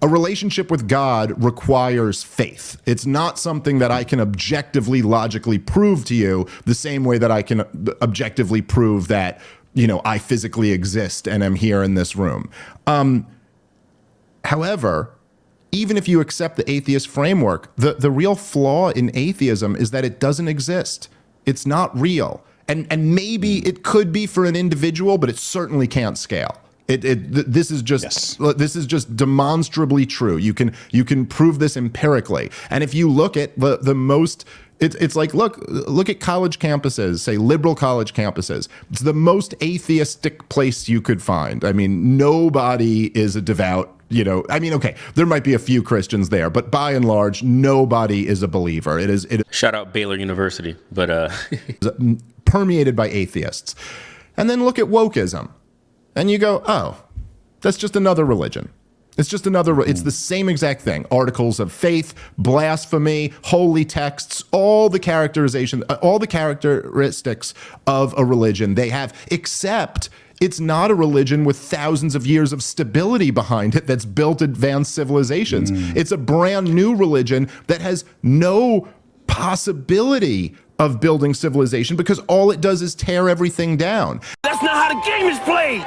A relationship with God requires faith. It's not something that I can objectively, logically prove to you the same way that I can objectively prove that, I physically exist and am here in this room. However, even if you accept the atheist framework, the real flaw in atheism is that it doesn't exist. It's not real. And maybe it could be for an individual, but it certainly can't scale. This is just demonstrably true. You can prove this empirically. And if you look at the most, it's like look at college campuses, say liberal college campuses. It's the most atheistic place you could find. I mean, nobody is a devout. Okay, there might be a few Christians there, but by and large, nobody is a believer. It is shout out Baylor University, but permeated by atheists. And then look at wokeism. And you go, oh, that's just another religion. It's just it's the same exact thing. Articles of faith, blasphemy, holy texts, all the characteristics of a religion they have, except it's not a religion with thousands of years of stability behind it that's built advanced civilizations. It's a brand new religion that has no possibility of building civilization because all it does is tear everything down. That's not how the game is played.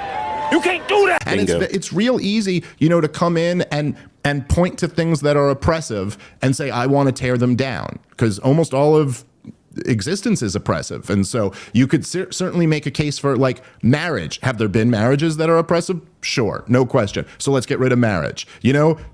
You can't do that. And it's real easy, to come in and point to things that are oppressive and say, I want to tear them down, because almost all of existence is oppressive. And so you could certainly make a case for like marriage. Have there been marriages that are oppressive? Sure, no question. So let's get rid of marriage.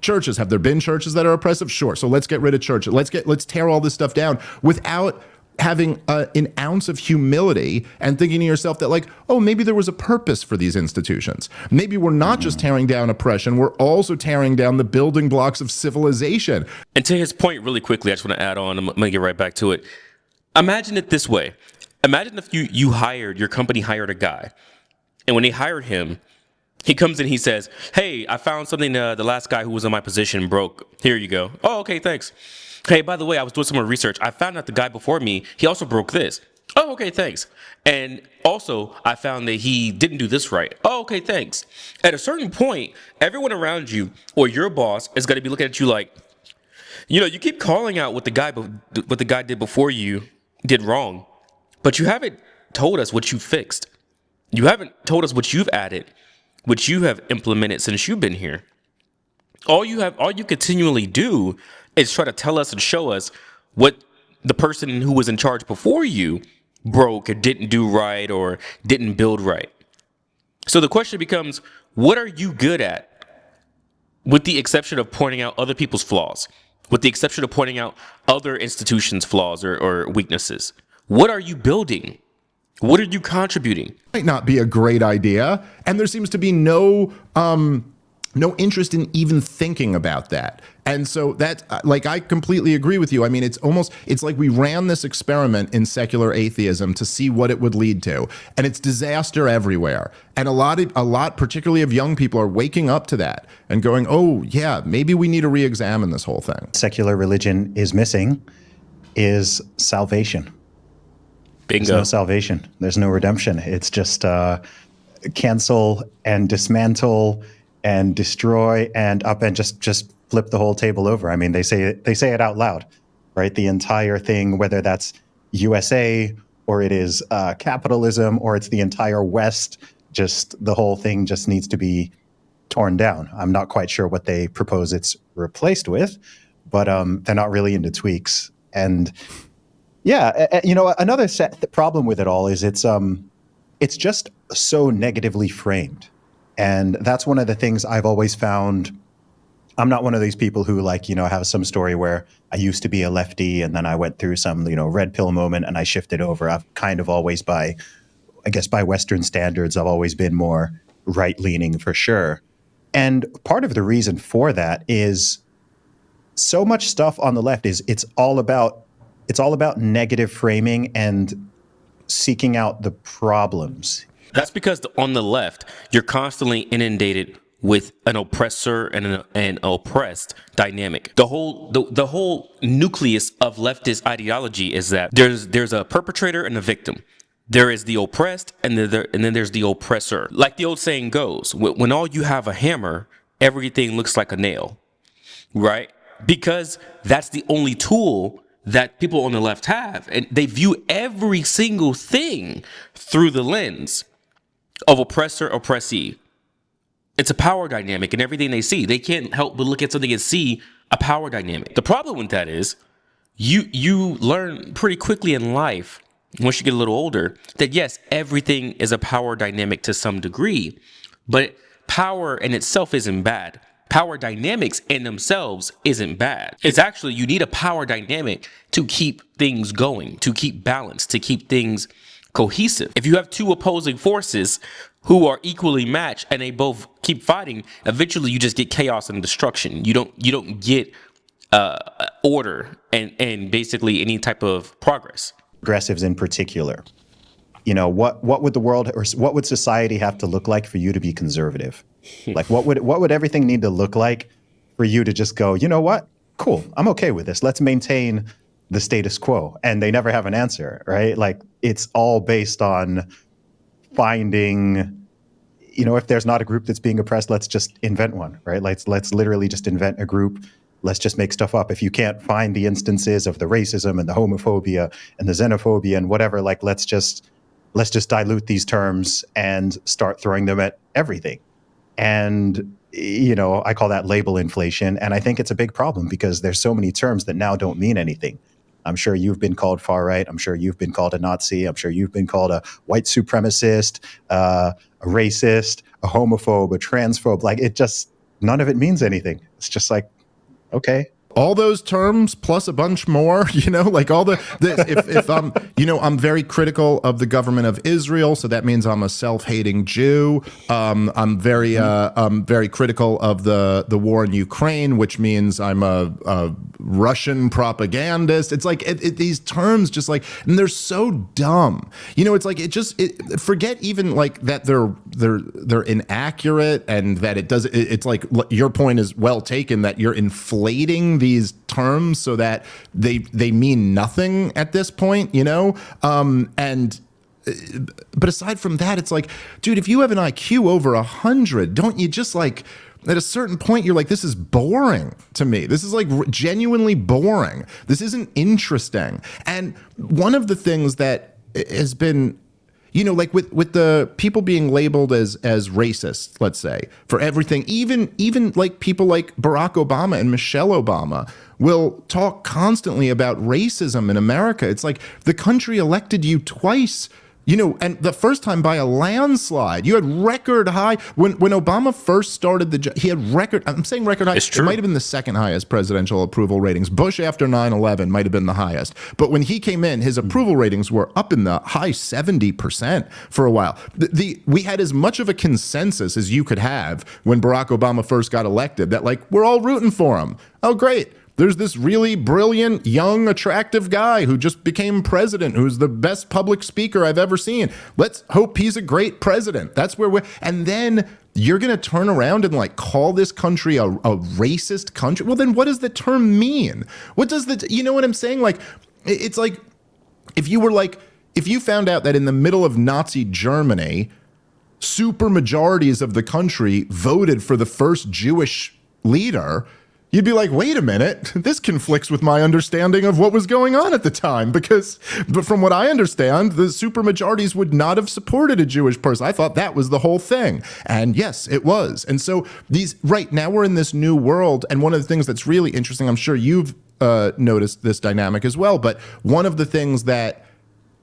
Churches, have there been churches that are oppressive? Sure. So let's get rid of churches. Let's tear all this stuff down without having an ounce of humility and thinking to yourself that like, oh, maybe there was a purpose for these institutions. Maybe we're not just tearing down oppression, we're also tearing down the building blocks of civilization. And to his point really quickly, I just want to add on, I'm going to get right back to it. Imagine it this way. Imagine if your company hired a guy, and when they hired him, he comes in, he says, hey, I found something the last guy who was in my position broke. Here you go. Oh, okay, thanks. Hey, by the way, I was doing some more research. I found out the guy before me, he also broke this. Oh, okay, thanks. And also, I found that he didn't do this right. Oh, okay, thanks. At a certain point, everyone around you or your boss is going to be looking at you like, you keep calling out what the guy did before you did wrong, but you haven't told us what you fixed. You haven't told us what you've added, what you have implemented since you've been here. All you continually do is try to tell us and show us what the person who was in charge before you broke or didn't do right or didn't build right. So the question becomes, what are you good at? With the exception of pointing out other people's flaws, with the exception of pointing out other institutions' flaws or weaknesses. What are you building? What are you contributing? Might not be a great idea, and there seems to be no interest in even thinking about that. And so that, I completely agree with you. I mean, it's like we ran this experiment in secular atheism to see what it would lead to, and it's disaster everywhere. And a lot, particularly of young people, are waking up to that and going, oh yeah, maybe we need to re-examine this whole thing. Secular religion is missing is salvation. Bingo. There's no salvation. There's no redemption. It's just cancel and dismantle and destroy and up and just flip the whole table over. I mean, they say it out loud, right? The entire thing, whether that's USA or it is capitalism or it's the entire West, just the whole thing just needs to be torn down. I'm not quite sure what they propose it's replaced with, but they're not really into tweaks. And yeah, another problem with it all is it's just so negatively framed. And that's one of the things I've always found. I'm not one of these people who have some story where I used to be a lefty and then I went through some, red pill moment and I shifted over. I've kind of always by Western standards, I've always been more right leaning for sure. And part of the reason for that is so much stuff on the left is it's all about negative framing and seeking out the problems. That's because on the left, you're constantly inundated with an oppressor and an oppressed dynamic. The whole nucleus of leftist ideology is that there's a perpetrator and a victim. There is the oppressed and then there's the oppressor. Like the old saying goes, when all you have a hammer, everything looks like a nail. right? Because that's the only tool that people on the left have. And they view every single thing through the lens of oppressor, oppressee. It's a power dynamic in everything they see. They can't help but look at something and see a power dynamic. The problem with that is you learn pretty quickly in life, once you get a little older, that yes, everything is a power dynamic to some degree, but power in itself isn't bad. Power dynamics in themselves isn't bad. It's actually, you need a power dynamic to keep things going, to keep balance, to keep things cohesive. If you have two opposing forces who are equally matched and they both keep fighting, eventually you just get chaos and destruction. You don't get order and basically any type of progress. Progressives in particular, you know, what would the world or what would society have to look like for you to be conservative? Like what would everything need to look like for you to just go, you know what? Cool, I'm okay with this. Let's maintain the status quo. And they never have an answer, right? Like it's all based on finding, you know, if there's not a group that's being oppressed, let's just invent one, right? Let's literally just invent a group. Let's just make stuff up. If you can't find the instances of the racism and the homophobia and the xenophobia and whatever, like let's just dilute these terms and start throwing them at everything. And, you know, I call that label inflation. And I think it's a big problem because there's so many terms that now don't mean anything. I'm sure you've been called far right. I'm sure you've been called a Nazi. I'm sure you've been called a white supremacist, a racist, a homophobe, a transphobe. Like it just, none of it means anything. It's just like, okay. All those terms plus a bunch more, you know, like all if I'm, you know, I'm very critical of the government of Israel, so that means I'm a self-hating Jew. I'm very critical of the war in Ukraine, which means I'm a Russian propagandist. It's like these terms just like, and they're so dumb. You know, it's like forget even like that they're inaccurate and that it's like your point is well taken that you're inflating these terms so that they mean nothing at this point, you know? But aside from that, it's like, dude, if you have an IQ over 100, don't you just like, at a certain point, you're like, this is boring to me. This is like genuinely boring. This isn't interesting. And one of the things that has been, you know, like with the people being labeled as racist, let's say, for everything, even like people like Barack Obama and Michelle Obama will talk constantly about racism in America. It's like the country elected you twice, you know, and the first time by a landslide. You had record high when Obama first started he had record. I'm saying record high. It's true. It might have been the second highest presidential approval ratings. Bush after 9/11 might have been the highest. But when he came in, his approval ratings were up in the high 70% for a while. We had as much of a consensus as you could have when Barack Obama first got elected that like we're all rooting for him. Oh, great. There's this really brilliant, young, attractive guy who just became president, who's the best public speaker I've ever seen. Let's hope he's a great president. That's where and then you're going to turn around and like call this country a racist country. Well, then what does the term mean? What does you know what I'm saying? Like, it's like, if you found out that in the middle of Nazi Germany, super majorities of the country voted for the first Jewish leader, you'd be like, wait a minute, this conflicts with my understanding of what was going on at the time. But from what I understand, the supermajorities would not have supported a Jewish person. I thought that was the whole thing. And yes, it was. And so right now we're in this new world. And one of the things that's really interesting, I'm sure you've noticed this dynamic as well, but one of the things that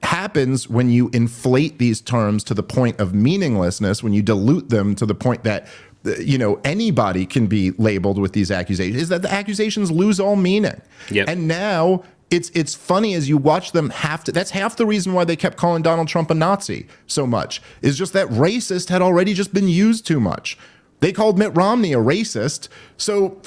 happens when you inflate these terms to the point of meaninglessness, when you dilute them to the point that you know, anybody can be labeled with these accusations, is that the accusations lose all meaning. Yep. And now it's funny as you watch them that's half the reason why they kept calling Donald Trump a Nazi so much, is just that racist had already just been used too much. They called Mitt Romney a racist, so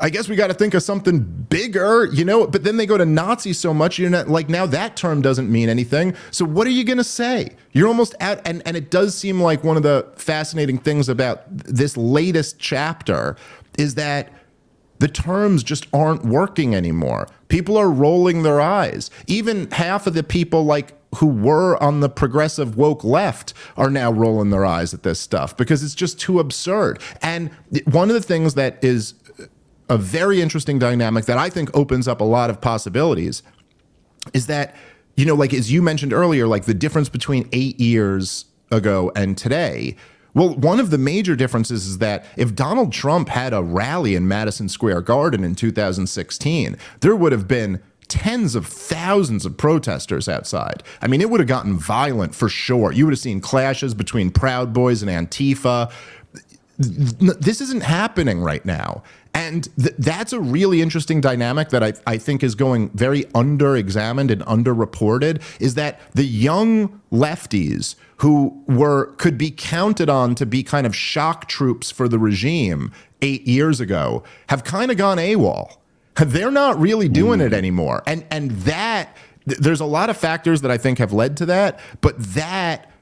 I guess we got to think of something bigger, you know, but then they go to Nazi so much, you're not like, now that term doesn't mean anything. So what are you going to say? You're almost at, and it does seem like one of the fascinating things about this latest chapter is that the terms just aren't working anymore. People are rolling their eyes. Even half of the people like who were on the progressive woke left are now rolling their eyes at this stuff because it's just too absurd. And one of the things that is a very interesting dynamic that I think opens up a lot of possibilities is that, you know, like as you mentioned earlier, like the difference between 8 years ago and today. Well, one of the major differences is that if Donald Trump had a rally in Madison Square Garden in 2016, there would have been tens of thousands of protesters outside. I mean, it would have gotten violent for sure. You would have seen clashes between Proud Boys and Antifa. This isn't happening right now. And that's a really interesting dynamic that I think is going very under-examined and under-reported, is that the young lefties who could be counted on to be kind of shock troops for the regime 8 years ago have kind of gone AWOL. They're not really doing it anymore. And that, there's a lot of factors that I think have led to that, but that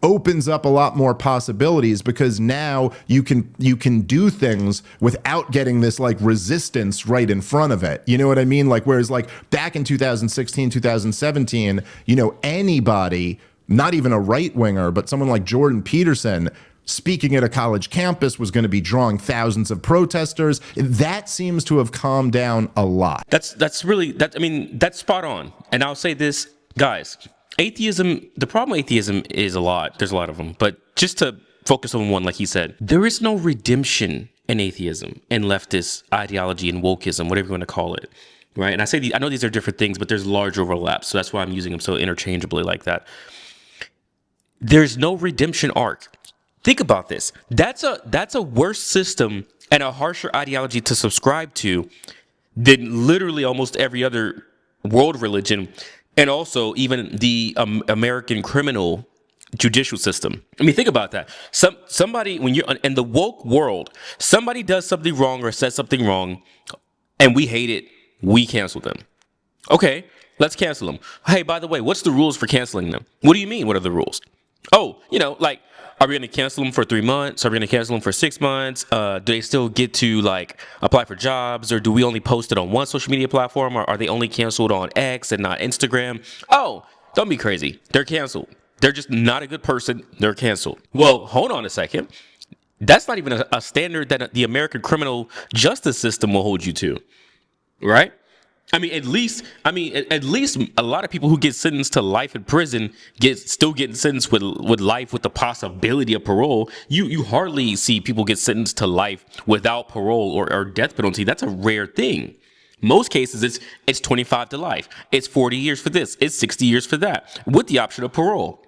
opens up a lot more possibilities because now you can do things without getting this like resistance right in front of it. You know what I mean? Like, whereas like back in 2016, 2017, you know, anybody, not even a right winger, but someone like Jordan Peterson speaking at a college campus was going to be drawing thousands of protesters. That seems to have calmed down a lot. That's really, I mean, that's spot on. And I'll say this, guys. Atheism, the problem with atheism is a lot. There's a lot of them. But just to focus on one, like he said, there is no redemption in atheism and leftist ideology and wokeism, whatever you want to call it. Right? And I know these are different things, but there's large overlaps. So that's why I'm using them so interchangeably like that. There's no redemption arc. Think about this. That's a worse system and a harsher ideology to subscribe to than literally almost every other world religion. And also even the American criminal judicial system. I mean, think about that. Somebody, when you're in the woke world, somebody does something wrong or says something wrong, and we hate it, we cancel them. Okay, let's cancel them. Hey, by the way, what's the rules for canceling them? What do you mean? What are the rules? Oh, you know, like, are we going to cancel them for 3 months? Are we going to cancel them for 6 months? Do they still get to like apply for jobs, or do we only post it on one social media platform, or are they only canceled on X and not Instagram? Oh, don't be crazy. They're canceled. They're just not a good person. They're canceled. Well, hold on a second. That's not even a standard that the American criminal justice system will hold you to, right? I mean, at least a lot of people who get sentenced to life in prison still getting sentenced with life with the possibility of parole. You hardly see people get sentenced to life without parole or death penalty. That's a rare thing. Most cases, it's 25 to life. It's 40 years for this. It's 60 years for that, with the option of parole.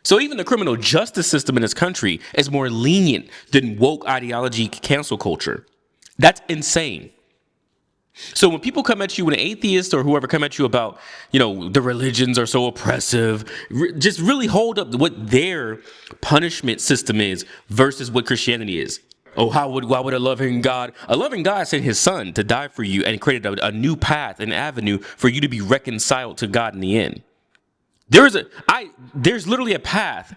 So even the criminal justice system in this country is more lenient than woke ideology cancel culture. That's insane. So when people come at you, when an atheist or whoever come at you about, you know, the religions are so oppressive, just really hold up what their punishment system is versus what Christianity is. Oh, why would a loving God sent his son to die for you and created a new path, an avenue for you to be reconciled to God in the end. There's literally a path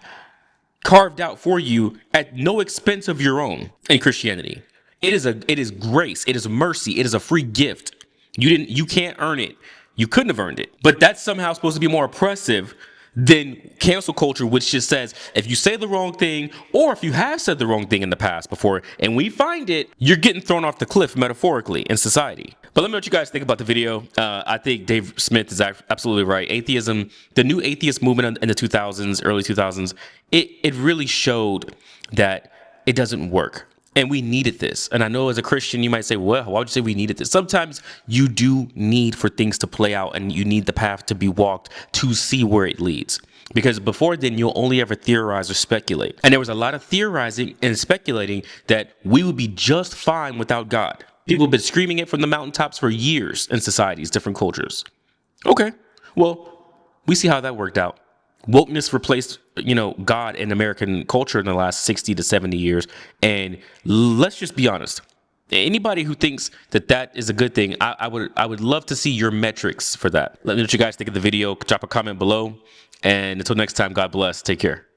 carved out for you at no expense of your own in Christianity. It is grace. It is mercy. It is a free gift. You can't earn it. You couldn't have earned it. But that's somehow supposed to be more oppressive than cancel culture, which just says if you say the wrong thing, or if you have said the wrong thing in the past before, and we find it, you're getting thrown off the cliff metaphorically in society. But let me know what you guys think about the video. I think Dave Smith is absolutely right. Atheism, the new atheist movement in the 2000s, early 2000s, it really showed that it doesn't work. And we needed this. And I know as a Christian, you might say, well, why would you say we needed this? Sometimes you do need for things to play out, and you need the path to be walked to see where it leads. Because before then, you'll only ever theorize or speculate. And there was a lot of theorizing and speculating that we would be just fine without God. People have been screaming it from the mountaintops for years in societies, different cultures. Okay, well, we see how that worked out. Wokeness replaced, God in American culture in the last 60 to 70 years. And let's just be honest. Anybody who thinks that is a good thing, I would love to see your metrics for that. Let me know what you guys think of the video. Drop a comment below. And until next time, God bless. Take care.